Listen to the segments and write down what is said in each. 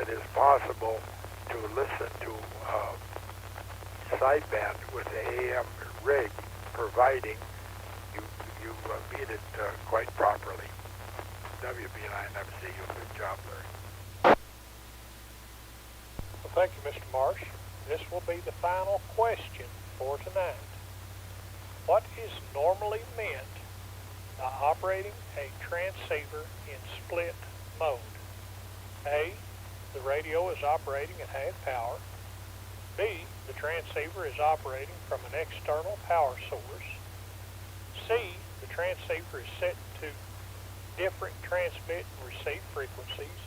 it is possible to listen to sideband with the AM rig, providing you meet it quite properly. WB9MC, good job, Larry. Well, thank you, Mr. Marsh. This will be the final question for tonight. What is normally meant by operating a transceiver in split mode? A, the radio is operating at half power. B, the transceiver is operating from an external power source. C, the transceiver is set to different transmit and receive frequencies.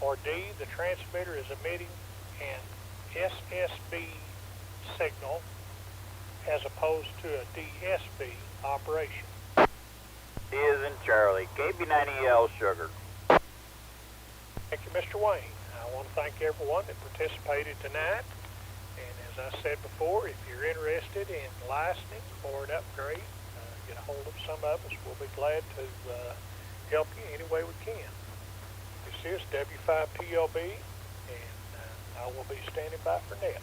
Or D, the transmitter is emitting an SSB signal as opposed to a DSB operation. D is in Charlie, KB9EL Sugar. Thank you, Mr. Wayne. I want to thank everyone that participated tonight. And as I said before, if you're interested in licensing or an upgrade, get a hold of some of us. We'll be glad to help you any way we can. This is W5PLB, and I will be standing by for net.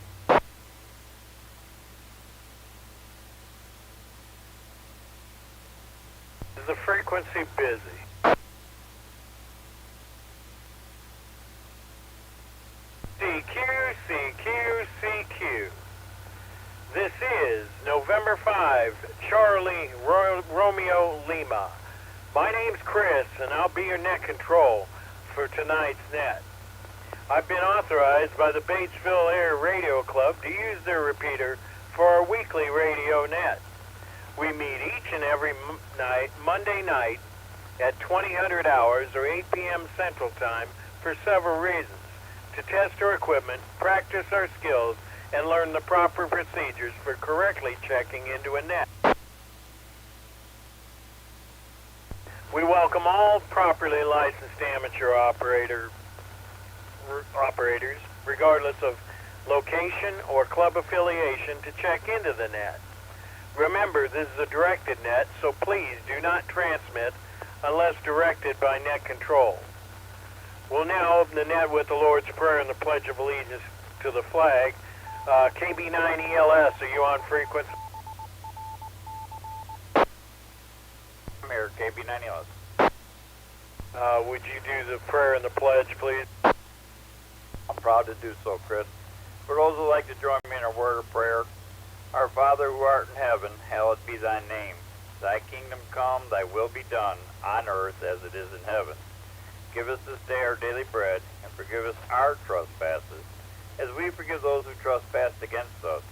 Is the frequency busy? CQ, CQ, CQ. This is November 5, Charlie Romeo Lima. My name's Chris, and I'll be your net control for tonight's net. I've been authorized by the Batesville Air Radio Club to use their repeater for our weekly radio net. We meet each and every Monday night at 2000 hours or 8 p.m. Central Time for several reasons: to test our equipment, practice our skills, and learn the proper procedures for correctly checking into a net. We welcome all properly licensed amateur operators, regardless of location or club affiliation, to check into the net. Remember, this is a directed net, so please do not transmit unless directed by net control. We'll now open the net with the Lord's Prayer and the Pledge of Allegiance to the flag. KB9ELS, are you on frequency? I'm here, KB9ELS. Would you do the prayer and the pledge, please? I'm proud to do so, Chris. For those who like to join me in a word of prayer, Our Father who art in heaven, hallowed be thy name. Thy kingdom come, thy will be done, on earth as it is in heaven. Give us this day our daily bread, and forgive us our trespasses, as we forgive those who trespass against us.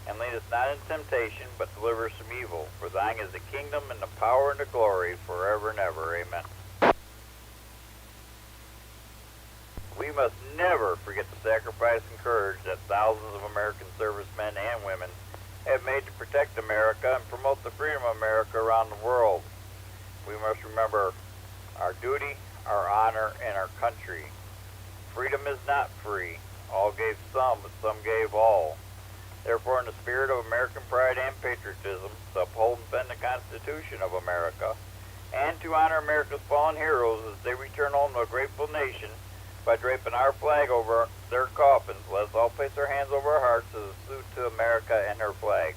And lead us not into temptation, but deliver us from evil. For thine is the kingdom, and the power, and the glory, forever and ever. Amen. We must never forget the sacrifice and courage that thousands of American servicemen and women have made to protect America and promote the freedom of America around the world. We must remember our duty, our honor, and our country. Freedom is not free. All gave some, but some gave all. Therefore, in the spirit of American pride and patriotism, to uphold and defend the Constitution of America, and to honor America's fallen heroes as they return home to a grateful nation by draping our flag over their coffins, let us all place our hands over our hearts as a salute to America and her flag.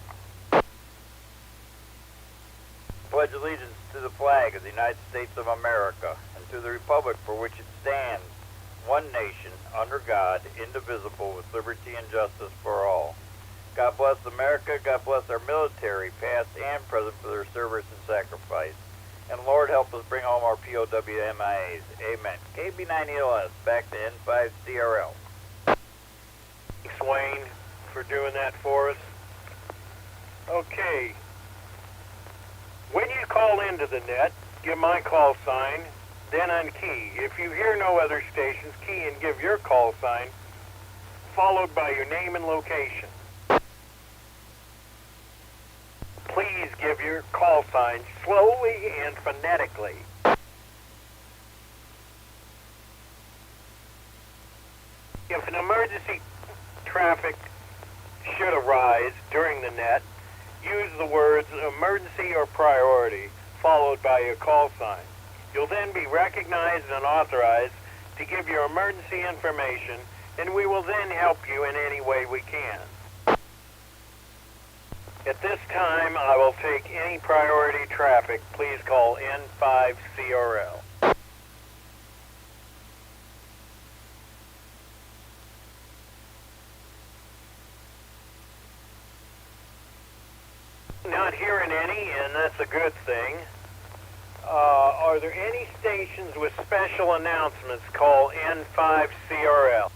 Pledge allegiance to the flag of the United States of America and to the republic for which it stands, one nation, under God, indivisible, with liberty and justice for all. God bless America. God bless our military, past and present, for their service and sacrifice. And Lord, help us bring home our POWMIAs. Amen. KB9ELS, back to N5CRL. Thanks, Wayne, for doing that for us. Okay. When you call into the net, give my call sign, then unkey. If you hear no other stations, key and give your call sign, followed by your name and location. Please give your call sign slowly and phonetically. If an emergency traffic should arise during the net, use the words emergency or priority, followed by your call sign. You'll then be recognized and authorized to give you emergency information, and we will then help you in any way we can. At this time, I will take any priority traffic. Please call N5CRL. Not hearing any, and that's a good thing. Are there any stations with special announcements? Call N5CRL.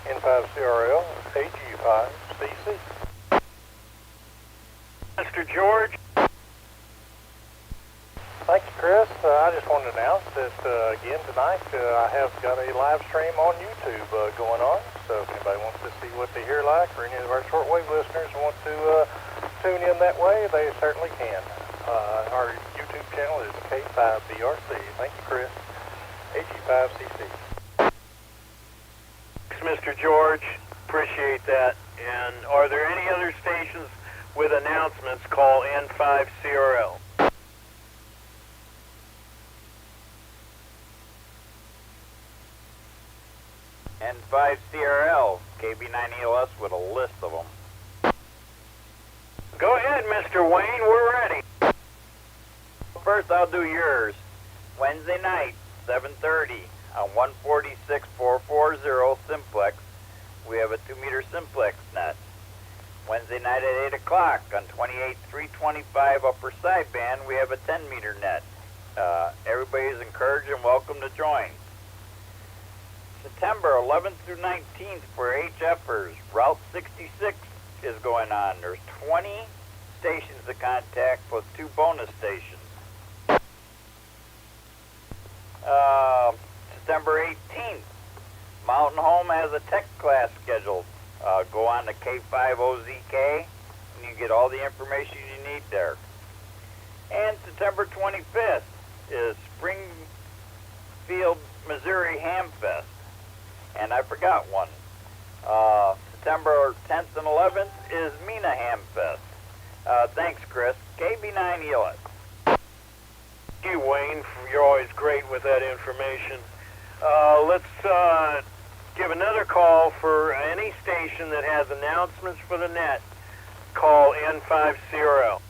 N5CRL, AG5CC. Mr. George? Thank you, Chris. I just wanted to announce that, again, tonight I have got a live stream on YouTube going on. So if anybody wants to see what they hear like, or any of our shortwave listeners want to tune in that way, they certainly can. Our YouTube channel is K5BRC. Thank you, Chris. AG5CC. Thanks, Mr. George. Appreciate that. And are there any other stations with announcements? Call N5CRL. N5CRL, KB9ELS with a list of them. Go ahead, Mr. Wayne. We're ready. First, I'll do yours. Wednesday night, 7:30 on 146.440 simplex. We have a 2-meter simplex net. Wednesday night at 8 o'clock on 28.325 upper sideband, we have a 10-meter net. Everybody is encouraged and welcome to join. September 11th through 19th for HFers, Route 66 is going on. There's 20 stations to contact plus 2 bonus stations. September 18th, Mountain Home has a tech class scheduled. Go on to K5OZK and you get all the information you need there. And September 25th is Springfield, Missouri Hamfest. And I forgot one. September 10th and 11th is Mina Hamfest. Thanks, Chris. KB9ELS. Thank you, Wayne. You're always great with that information. Let's give another call for any station that has announcements for the net. Call N5CRL.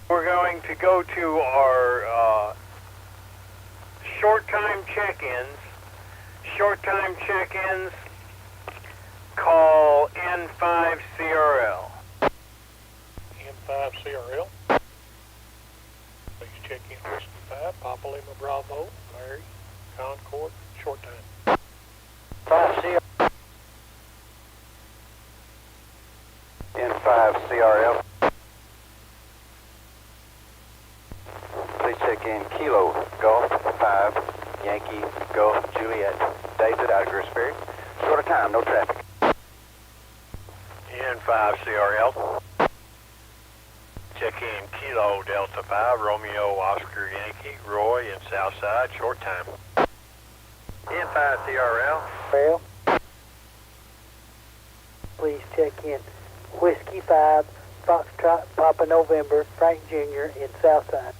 We're going to go to our short time check-ins. Short time check-ins, call N5CRL. N5CRL. Please check in Whiskey 5, Papa Lima Bravo, Mary, Concord, short time. 5CRL. N5CRL. Please check in Kilo Golf 5, Yankee Golf Juliet, David out of Gooseberry. Short of time, no traffic. N5CRL. Check in Kilo Delta 5, Romeo Oscar Yankee, Roy in Southside, short time. N5CRL. Well, please check in Whiskey 5, Foxtrot, Papa November, Frank Jr. in Southside.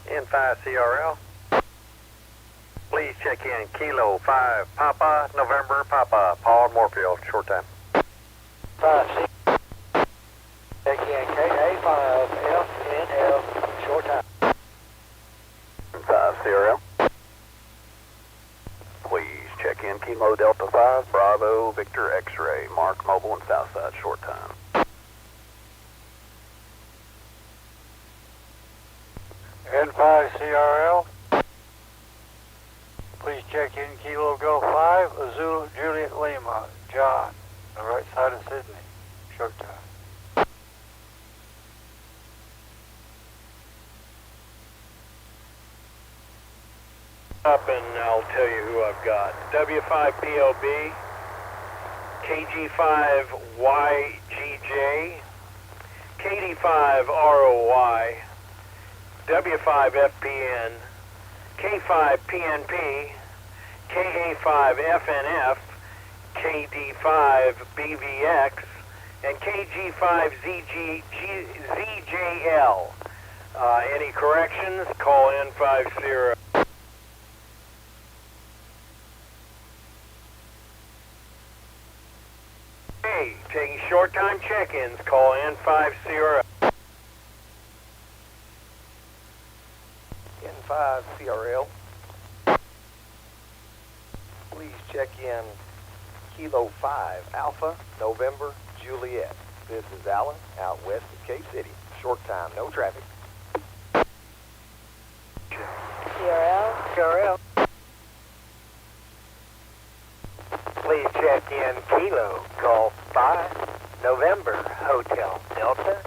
N5CRL. Please check in Kilo 5, Papa November, Papa, Paul Moorfield, short time. 5C. Check in KA5FNF, short time. 5CRL. Please check in Kilo Delta 5, Bravo, Victor X-Ray, Mark Mobile and Southside, short time. N5CRL. Please check in Kilo Golf 5, Azul Juliet Lima, John, on the right side of Sydney, short time. Up and I'll tell you who I've got. W5PLB, KG5YGJ, KD5ROY, W5FPN, K5PNP, K5FNF, KD5BVX, and KG5ZJL. Any corrections? Call N50. Hey, taking short time check-ins, call N50. K5BRC. Please check in Kilo 5 Alpha November Juliet. This is Alan out west of K-City. Short time, no traffic. CRL. Please check in Kilo Golf 5 November Hotel Delta.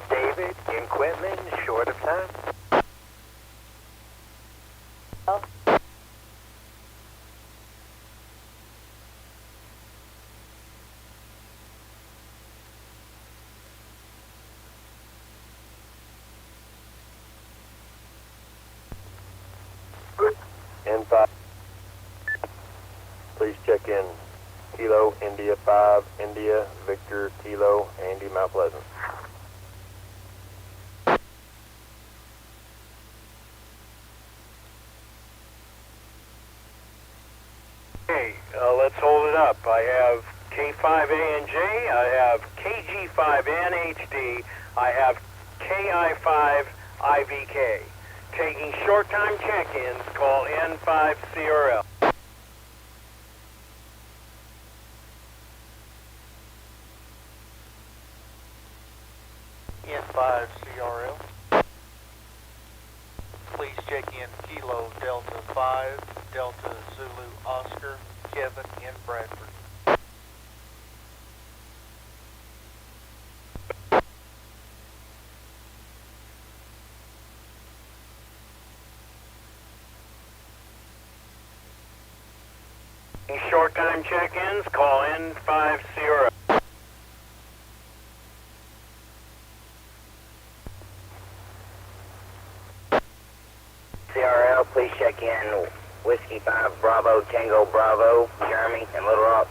David in Quitman, short of time. N5. Please check in Kilo India 5 India Victor Kilo Andy Mount Pleasant. Okay, let's hold it up. I have K5ANJ, I have KG5NHD, I have KI5IVK. Taking short time check-ins, call N5CRL. N5CRL. Please check in Kilo Delta 5 Delta Zulu Oscar Kevin in Bradford. Short time check-ins, call N50. CRL, please check in Whiskey 5 Bravo Tango Bravo, Jeremy in Little Rock.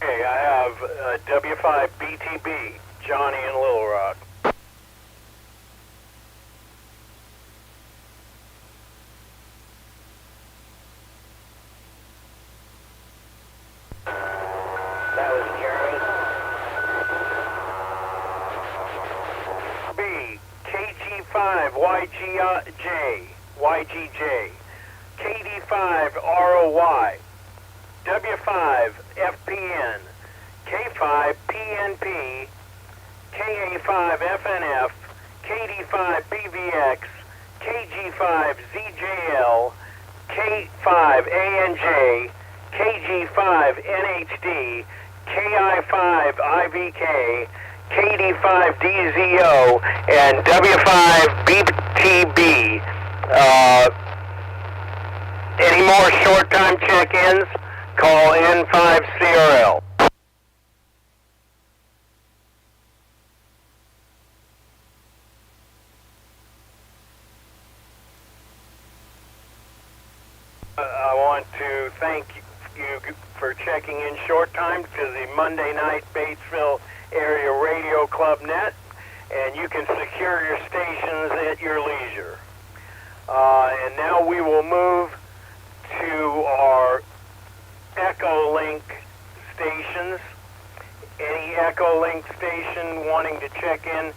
Okay, I have W5BTB, Johnny in Little Rock. That was Jeremy. B, KG5YGJ, KD5ROY, W5FPN, K5PNP, KA5FNF, KD5BVX, KG5ZJL, K5ANJ, KG5NHD, KI5IVK, KD5DZO, and W5BTB. Any more short time check-ins? Call N5CRL. I want to thank you for checking in short time to the Monday night Batesville Area Radio Club Net, and you can secure your stations at your leisure. And now we will move to our Echo Link stations. Any Echo Link station wanting to check in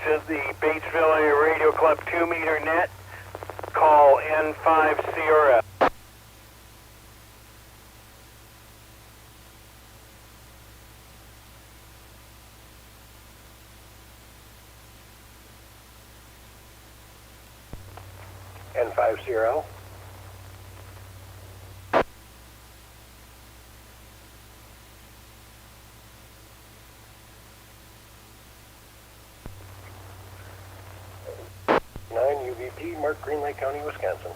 to the Batesville Area Radio Club 2-meter net, call N5CRF. N50. UVP, Mark, Green Lake County, Wisconsin.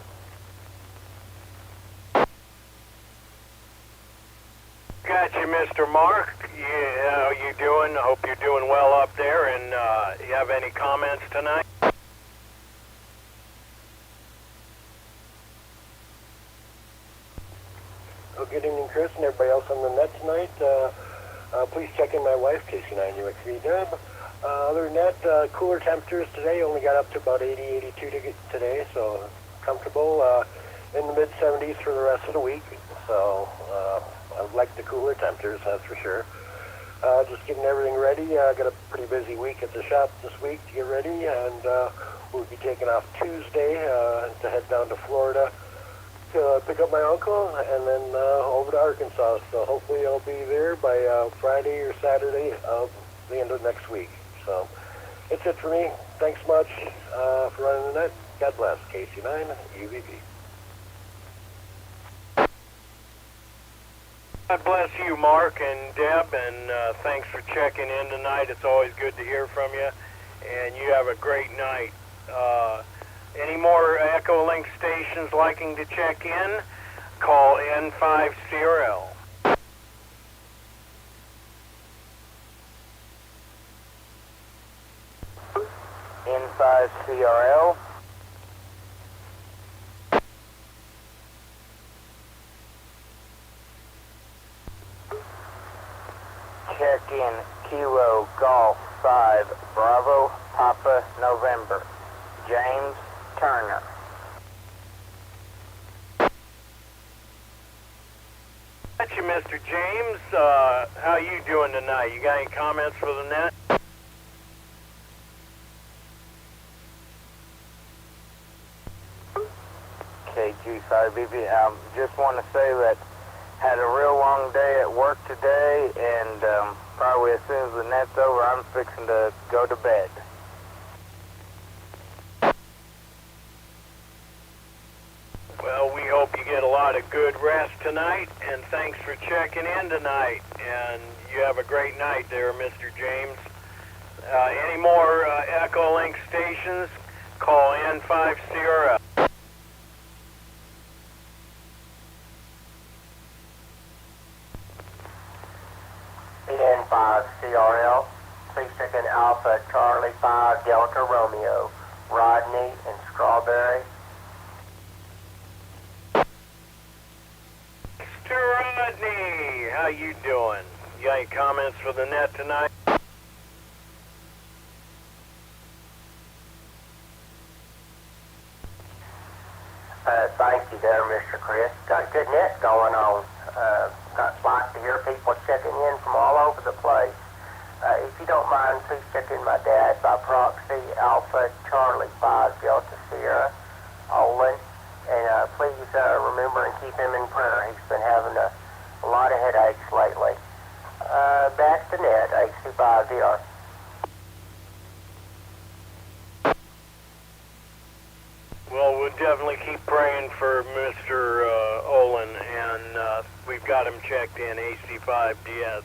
Gotcha. you, Mr. Mark. How you doing? I hope you're doing well up there, and you have any comments tonight? Oh, good evening, Chris, and everybody else on the net tonight. Please check in my wife, Casey9UXV Dub. Other than that, cooler temperatures today, only got up to about 80, 82 today, so comfortable. In the mid-70s for the rest of the week, so I like the cooler temperatures, that's for sure. Just getting everything ready. Got a pretty busy week at the shop this week to get ready, and we'll be taking off Tuesday to head down to Florida to pick up my uncle, and then over to Arkansas. So hopefully I'll be there by Friday or Saturday of the end of next week. So it's it for me. Thanks much for running the net. God bless. KC9 UVB. God bless you, Mark and Deb, and thanks for checking in tonight. It's always good to hear from you, and you have a great night. Any more Echo Link stations liking to check in? Call N5CRL. N5CRL. Check in Kilo Golf 5 Bravo Papa November. James Turner. Thank you, Mr. James. How you doing tonight? You got any comments for the net? K5BRC. Just want to say that had a real long day at work today, and probably as soon as the net's over, I'm fixing to go to bed. Well, we hope you get a lot of good rest tonight, and thanks for checking in tonight. And you have a great night there, Mr. James. Any more Echo Link stations? Call N5CRL. N5CRL, please check in Alpha Charlie 5 Delta Romeo, Rodney and Strawberry. Mr. Rodney, how you doing? You got any comments for the net tonight? Thank you there, Mr. Chris. Got a good net going on. Like to hear people checking in from all over the place. If you don't mind, please check in my dad by proxy, Alpha Charlie 5 Delta Sierra, Olin. And please remember and keep him in prayer. He's been having a lot of headaches lately. Back to net, K5BRC. Well, we'll definitely keep praying for Mr. Olin, and we've got him checked in, AC5DS.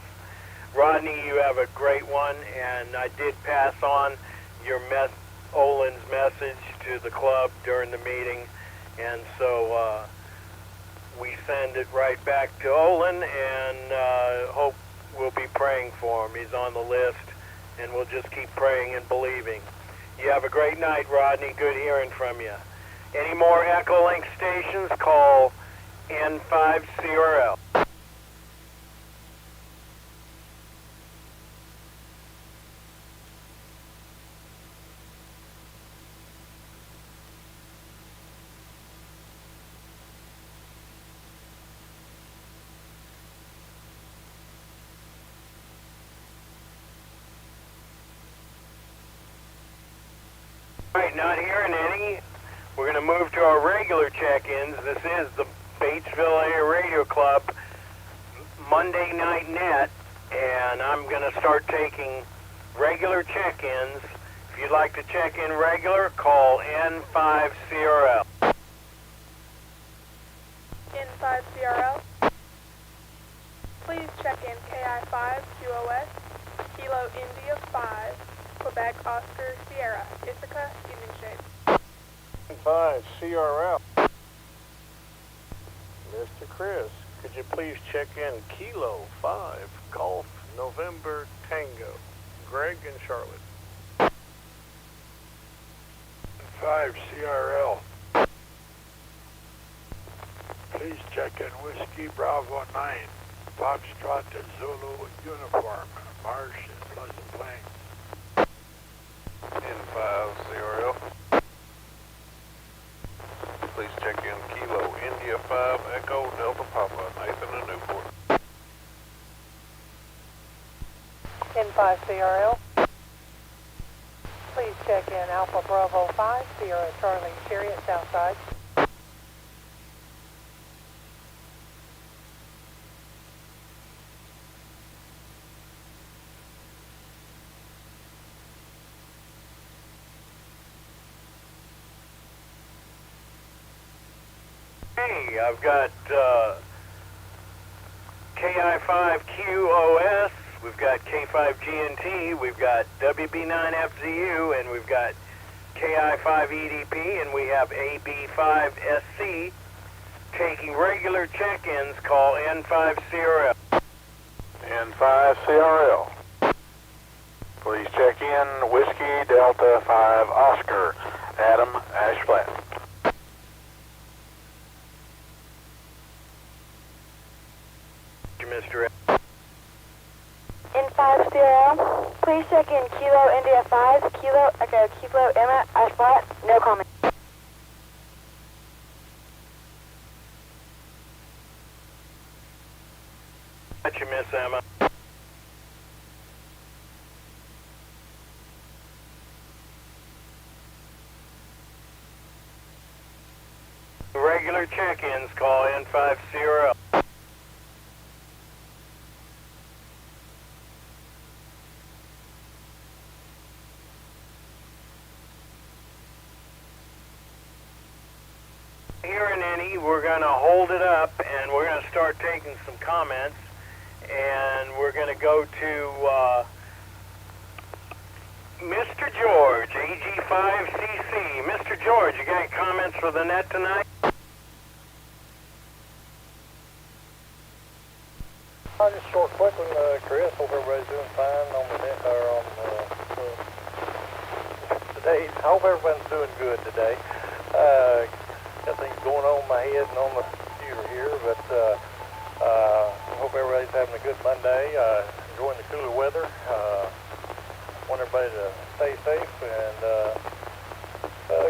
Rodney, you have a great one, and I did pass on your Olin's message to the club during the meeting, and so we send it right back to Olin, and hope we'll be praying for him. He's on the list, and we'll just keep praying and believing. You have a great night, Rodney. Good hearing from you. Any more Echo Link stations? Call N5CRL. All right, not hearing any. We're going to move to our regular check-ins. This is the Batesville Area Radio Club Monday Night Net, and I'm going to start taking regular check-ins. If you'd like to check in regular, call N5CRL. N5CRL. Please check in KI5 QOS, Kilo India 5, Quebec Oscar Sierra, Ithaca, evening shape. 5 CRL. Mr. Chris, Could you please check in Kilo 5, Golf, November, Tango, Greg and Charlotte. 5 CRL. Please check in Whiskey Bravo 9, Foxtrot to Zulu uniform, Marsh and Pleasant Plains. N5 CRL. Please check in Kilo India 5 Echo Delta Papa, Nathan and Newport. N5 CRL. Please check in Alpha Bravo 5, Sierra Charlie Chariot Southside. Hey, I've got KI5QOS, we've got K5GNT, we've got WB9FZU, and we've got KI5EDP, and we have AB5SC. Taking regular check-ins, call N5CRL. N5 CRL. Please check in Whiskey Delta 5 Oscar, Adam Ashflat. Mr. N5 CRL, please check in Kilo India 5, Kilo Echo Kilo Emma Ashflat, no comment. Got you, Miss Emma. Regular check-ins, call N5 CRL. Here in any, we're going to hold it up and we're going to start taking some comments, and we're going to go to Mr. George, AG5CC. Mr. George, you got any comments for the net tonight? Just short, quick one, Chris. Hope everybody's doing fine on the net, or on today. I hope everyone's doing good today. Got things going on in my head and on the computer here, but I hope everybody's having a good Monday. Enjoying the cooler weather. Want everybody to stay safe and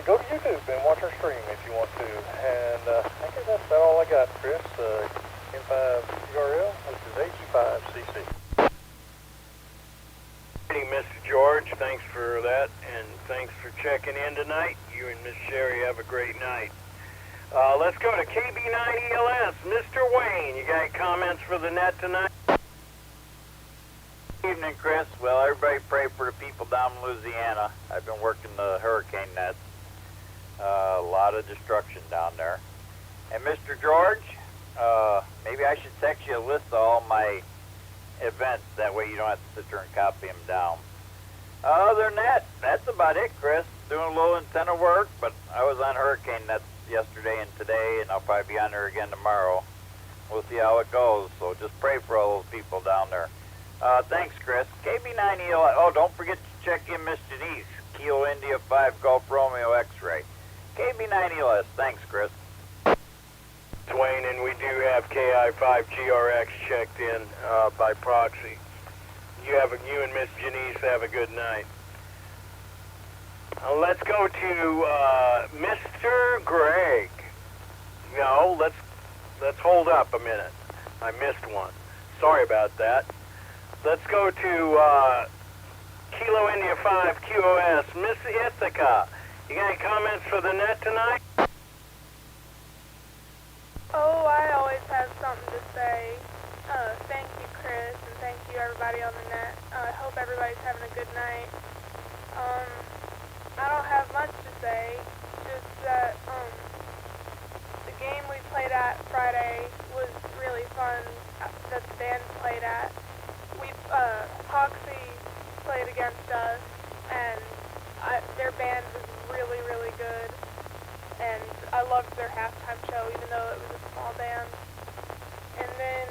go to YouTube and watch our stream if you want to. And I guess that's about all I got, Chris. N5URL, this is AG5CC. Hey, Mr. George, thanks for that, and thanks for checking in tonight. You and Miss Sherry have a great night. Let's go to KB9ELS. Mr. Wayne, you got any comments for the net tonight? Good evening, Chris. Well, everybody pray for the people down in Louisiana. I've been working the hurricane nets. A lot of destruction down there. And Mr. George, maybe I should text you a list of all my events. That way you don't have to sit there and copy them down. Other than that, that's about it, Chris. Doing a little antenna work, but I was on hurricane nets yesterday and today, and I'll probably be on there again tomorrow. We'll see how it goes, so just pray for all those people down there. Thanks, Chris. KB9EL. Oh, don't forget to check in Miss Denise, Kilo India 5 Golf Romeo X-Ray. KB9ELS. Thanks, Chris. Wayne, and we do have KI5GRX checked in by proxy. You and Miss Janice have a good night. Let's go to Mr. Greg. No, let's hold up a minute. I missed one. Sorry about that. Let's go to Kilo India 5 QOS. Miss Ithaca, you got any comments for the net tonight? Oh, I always have something to say. Thank you, Chris, and thank you, everybody on the net. I hope everybody's having a good night. I don't have much to say, just that the game we played at Friday was really fun, that the band played at. Poxy played against us, and their band was really, really good. And I loved their halftime show, even though it was a small band. And And then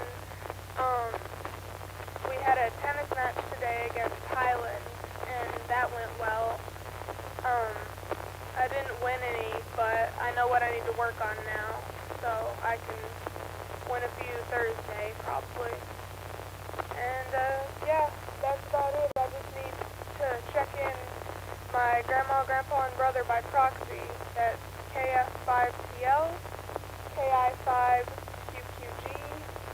we had a tennis match today against Highland, and that went well. I didn't win any, but I know what I need to work on now, so I can win a few Thursday, probably. And, yeah, that's about it. I just need to check in my grandma, grandpa, and brother by proxy. That's KF5TL, KI5QQG,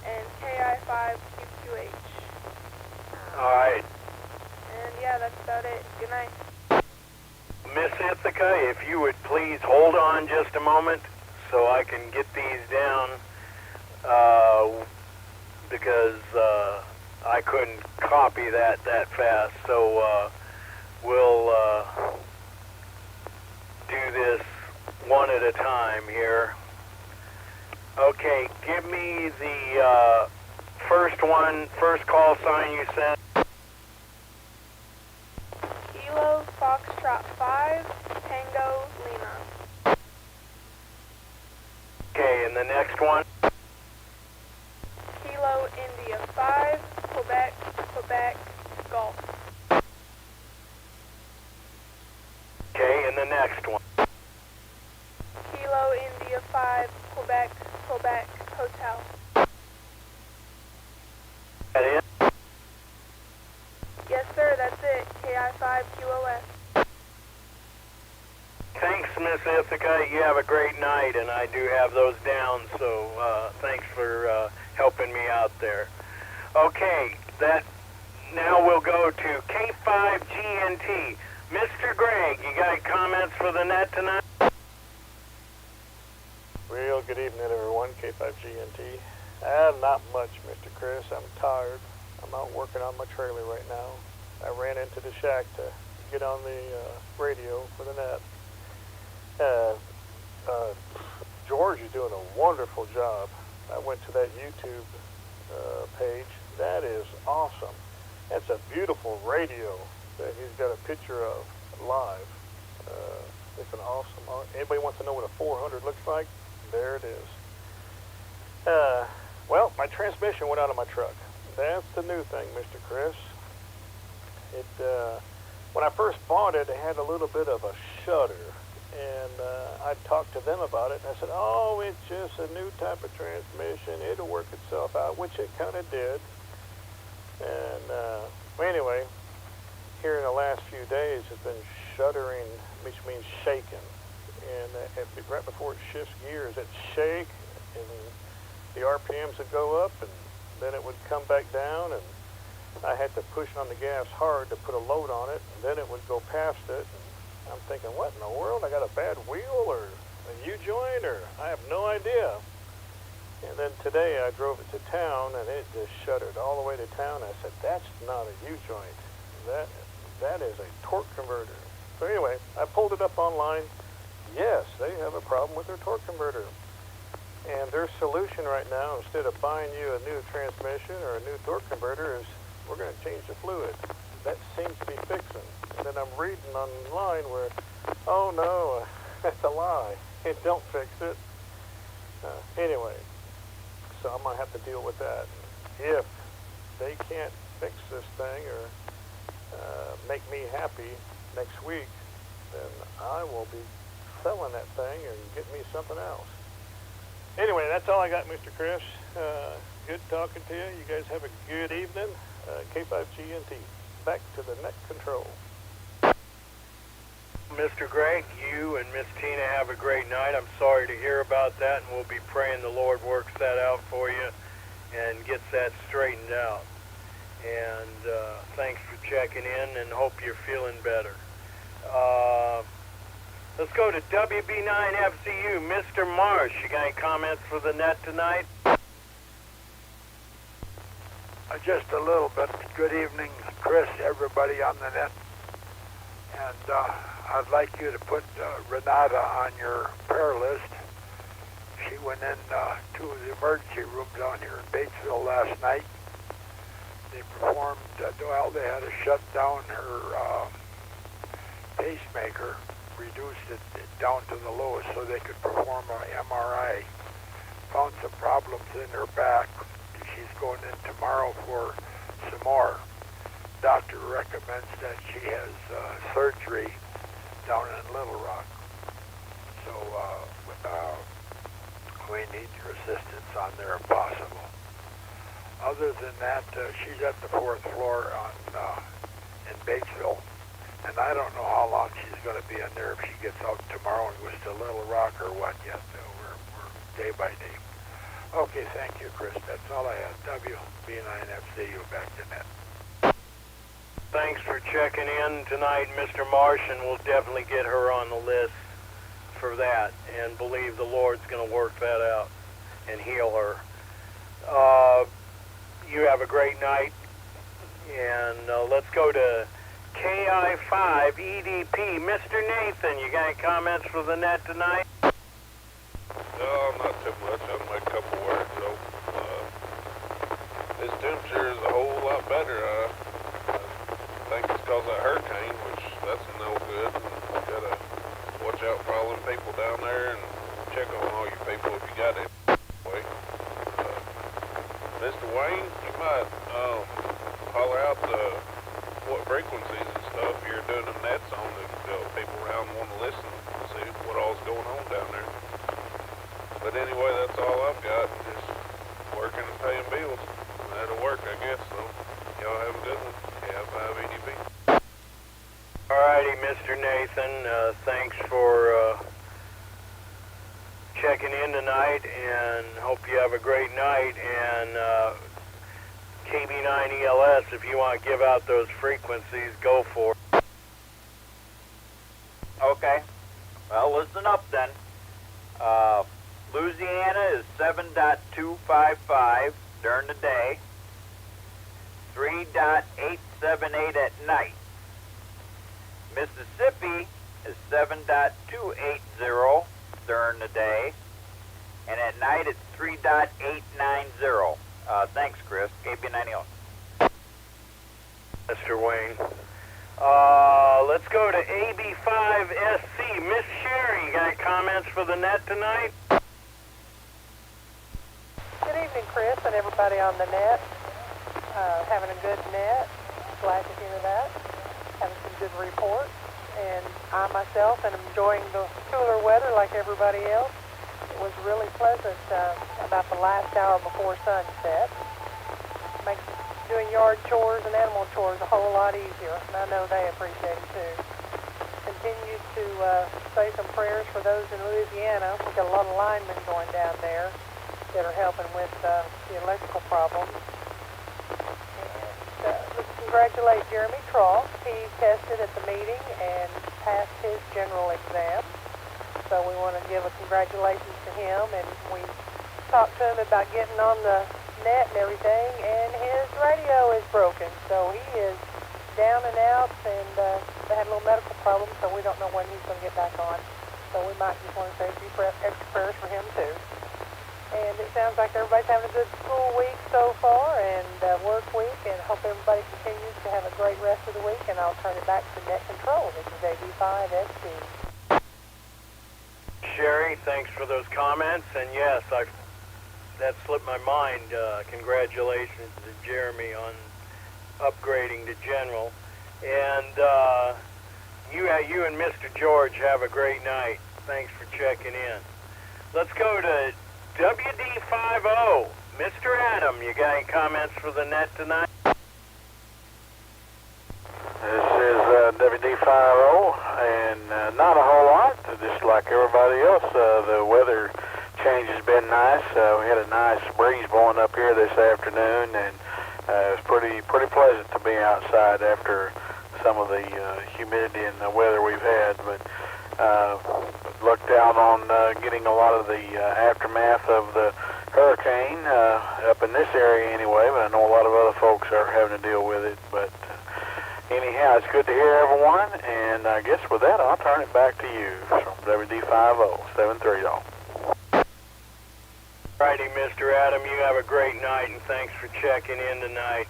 and KI5QQH. All right. And, yeah, that's about it. Good night. Miss Ithaca, if you would please hold on just a moment so I can get these down, because I couldn't copy that fast. So we'll do this one at a time here. Okay, give me the first call sign you sent. Kilo Foxtrot 5, Tango Lima. Okay, and the next one? Kilo India 5, Quebec, Golf. Okay, and the next one? Kilo India 5, Quebec, Hotel. That it? Yes, sir, that's it. KI5QOS. Thanks, Miss Ithaca. You have a great night, and I do have those down, so thanks for helping me out there. Okay, now we'll go to K5GNT. Mr. Gregg, you got any comments for the net tonight? Real good evening, everyone. K5GNT. Not much, Mr. Chris. I'm tired. I'm out working on my trailer right now. I ran into the shack to get on the radio for the net. George is doing a wonderful job. I went to that YouTube page. That is awesome. That's a beautiful radio that he's got a picture of live. It's an awesome. Anybody wants to know what a 400 looks like? There it is. Well, my transmission went out of my truck. That's the new thing, Mr. Chris. When I first bought it, it had a little bit of a shudder, and I talked to them about it, and I said, oh, it's just a new type of transmission. It'll work itself out, which it kind of did. And anyway, here in the last few days, it's been shuddering, which means shaking. And right before it shifts gears, it'd shake, and the RPMs would go up, and then it would come back down, and I had to push on the gas hard to put a load on it, and then it would go past it. And I'm thinking, what in the world? I got a bad wheel or a U-joint, or I have no idea. And then today I drove it to town, and it just shuddered all the way to town. I said, that's not a U-joint. That is a torque converter. So anyway, I pulled it up online. Yes, they have a problem with their torque converter. And their solution right now, instead of buying you a new transmission or a new torque converter, is we're going to change the fluid. That seems to be fixing. And then I'm reading online where, oh no, that's a lie. It don't fix it. Anyway, so I'm going to have to deal with that. If they can't fix this thing or make me happy next week, then I will be selling that thing and get me something else. Anyway, that's all I got, Mr. Chris. Good talking to you. You guys have a good evening. K5GNT. Back to the net control. Mr. Gregg, you and Miss Tina have a great night. I'm sorry to hear about that, and we'll be praying the Lord works that out for you and gets that straightened out. And thanks for checking in, and hope you're feeling better. Let's go to WB9FCU. Mr. Marsh, you got any comments for the net tonight? Just a little bit. Good evening, Chris, everybody on the net. And I'd like you to put Renata on your prayer list. She went in to the emergency room down here in Batesville last night. They performed, they had to shut down her pacemaker, reduced it down to the lowest so they could perform an MRI. Found some problems in her back. going in tomorrow for some more. Doctor recommends that she has surgery down in Little Rock. So we need your assistance on there if possible. Other than that, she's at the 4th floor in Batesville, and I don't know how long she's going to be in there if she gets out tomorrow and goes to Little Rock or what yet. We're day by day. Okay, thank you, Chris. That's all I have. WB9FCU, back to net. Thanks for checking in tonight, Mr. Marsh, and we'll definitely get her on the list for that, and believe the Lord's going to work that out and heal her. You have a great night, and let's go to K5BRC. Mr. Nathan, you got any comments for the net tonight? No, not too much. I'll make a couple words, though. This temperature is a whole lot better. I think it's because of that hurricane, which that's no good. You gotta watch out for all them people down there and check on all you people if you got it. Mr. Wayne, you might holler out what frequencies and stuff you're doing them nets on that people around want to listen and see what all's going on down there. But anyway, that's all I've got. Just working and paying bills. That'll work, I guess. So y'all have a good one. K5BRC. Alrighty, Mr. Nathan, thanks for checking in tonight, and hope you have a great night. And KB9ELS, if you want to give out those frequencies, go for it. Okay. Well, listen up then. Louisiana is 7.255 during the day, 3.878 at night. Mississippi is 7.280 during the day, and at night it's 3.890. Thanks, Chris. KB9ELS. Mr. Wayne. Let's go to AB5SC. Miss Sherry, you got any comments for the net tonight? Good evening, Chris, and everybody on the net. Having a good net. Glad to hear that. Having some good reports. And I myself am enjoying the cooler weather like everybody else. It was really pleasant about the last hour before sunset. Makes doing yard chores and animal chores a whole lot easier, and I know they appreciate it too. Continue to say some prayers for those in Louisiana. We've got a lot of linemen going down there that are helping with the electrical problems. And let's congratulate Jeremy Trough. He tested at the meeting and passed his general exam. So we want to give a congratulations to him, and we talked to him about getting on the net and everything, and his radio is broken, so he is down and out, and they had a little medical problem, so we don't know when he's going to get back on. So we might just want to say a few extra prayers for him too. And it sounds like everybody's having a good school week so far, and work week, and hope everybody continues to have a great rest of the week, and I'll turn it back to Net Control. This is AB5SC. Sherry, thanks for those comments, and yes, that slipped my mind. Congratulations to Jeremy on upgrading to General. And you and Mr. George have a great night. Thanks for checking in. Let's go to WD50. Mr. Adam, you got any comments for the net tonight? This is WD50, and not a whole lot. Just like everybody else, the weather change has been nice. We had a nice breeze blowing up here this afternoon, and it was pretty pleasant to be outside after some of the humidity and the weather we've had. But looked out on getting a lot of the aftermath of the hurricane up in this area anyway, but I know a lot of other folks are having to deal with it. But anyhow, it's good to hear everyone, and I guess with that, I'll turn it back to you from WD50, 73 y'all. Righty, Mr. Adam, you have a great night, and thanks for checking in tonight.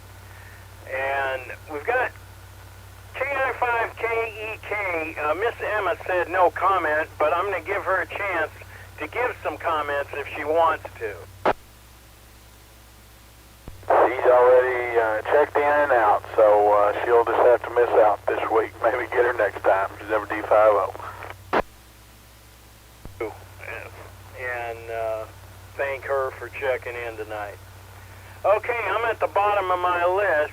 And we've got KI5KEK. Miss Emma said no comment, but I'm going to give her a chance to give some comments if she wants to. already checked in and out, so she'll just have to miss out this week. Maybe get her next time. She's never D50. And thank her for checking in tonight. Okay, I'm at the bottom of my list,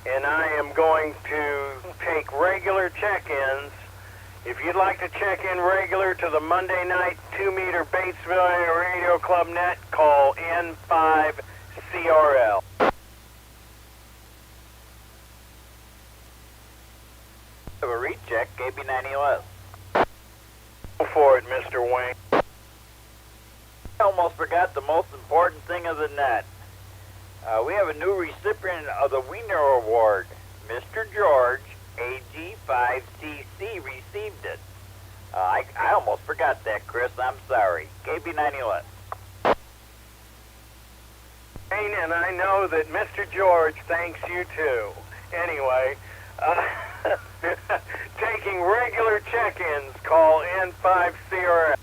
and I am going to take regular check-ins. If you'd like to check in regular to the Monday night 2-meter Batesville Radio Club net, call N5CRL. Have a recheck, KB90LS. Go for it, Mr. Wayne. I almost forgot the most important thing of the net. We have a new recipient of the Wiener Award. Mr. George, AG5CC, received it. I almost forgot that, Chris. I'm sorry. KB90LS. And I know that Mr. George thanks you too. Anyway, taking regular check-ins, call N5CRL.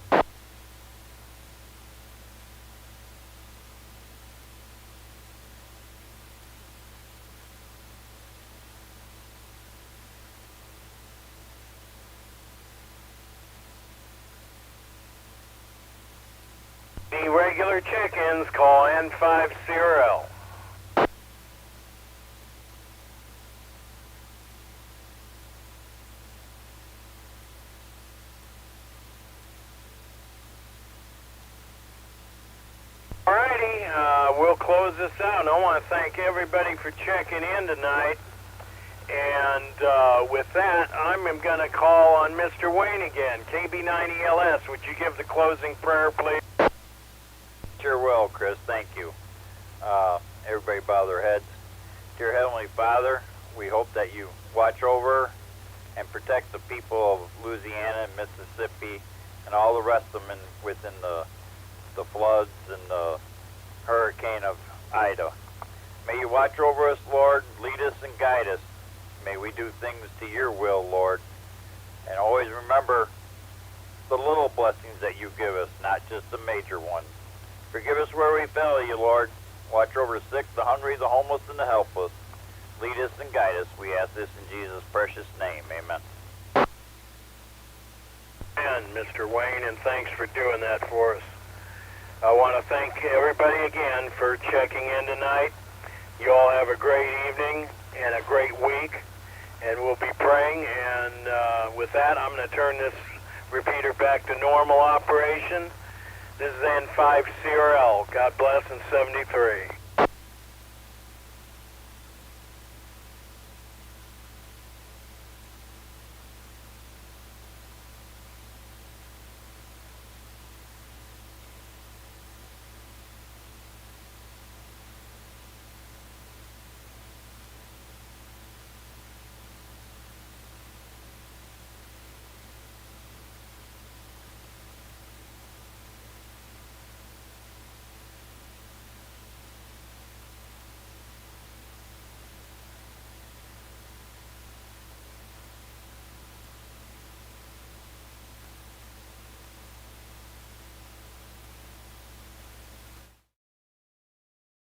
Regular check-ins, call N5CRL. Alrighty, we'll close this out. I want to thank everybody for checking in tonight. And with that, I'm going to call on Mr. Wayne again. KB90LS, would you give the closing prayer, please? Sure will, Chris. Thank you. Everybody bow their heads. Dear Heavenly Father, we hope that you watch over and protect the people of Louisiana and Mississippi and all the rest of them within the floods and the hurricane of Ida. May you watch over us, Lord, lead us and guide us. May we do things to your will, Lord. And always remember the little blessings that you give us, not just the major ones. Forgive us where we fail you, Lord. Watch over the sick, the hungry, the homeless, and the helpless. Lead us and guide us. We ask this in Jesus' precious name. Amen. And Mr. Wayne, and thanks for doing that for us. I want to thank everybody again for checking in tonight. You all have a great evening and a great week, and we'll be praying. And with that, I'm going to turn this repeater back to normal operation. This is N5CRL. God bless in 73.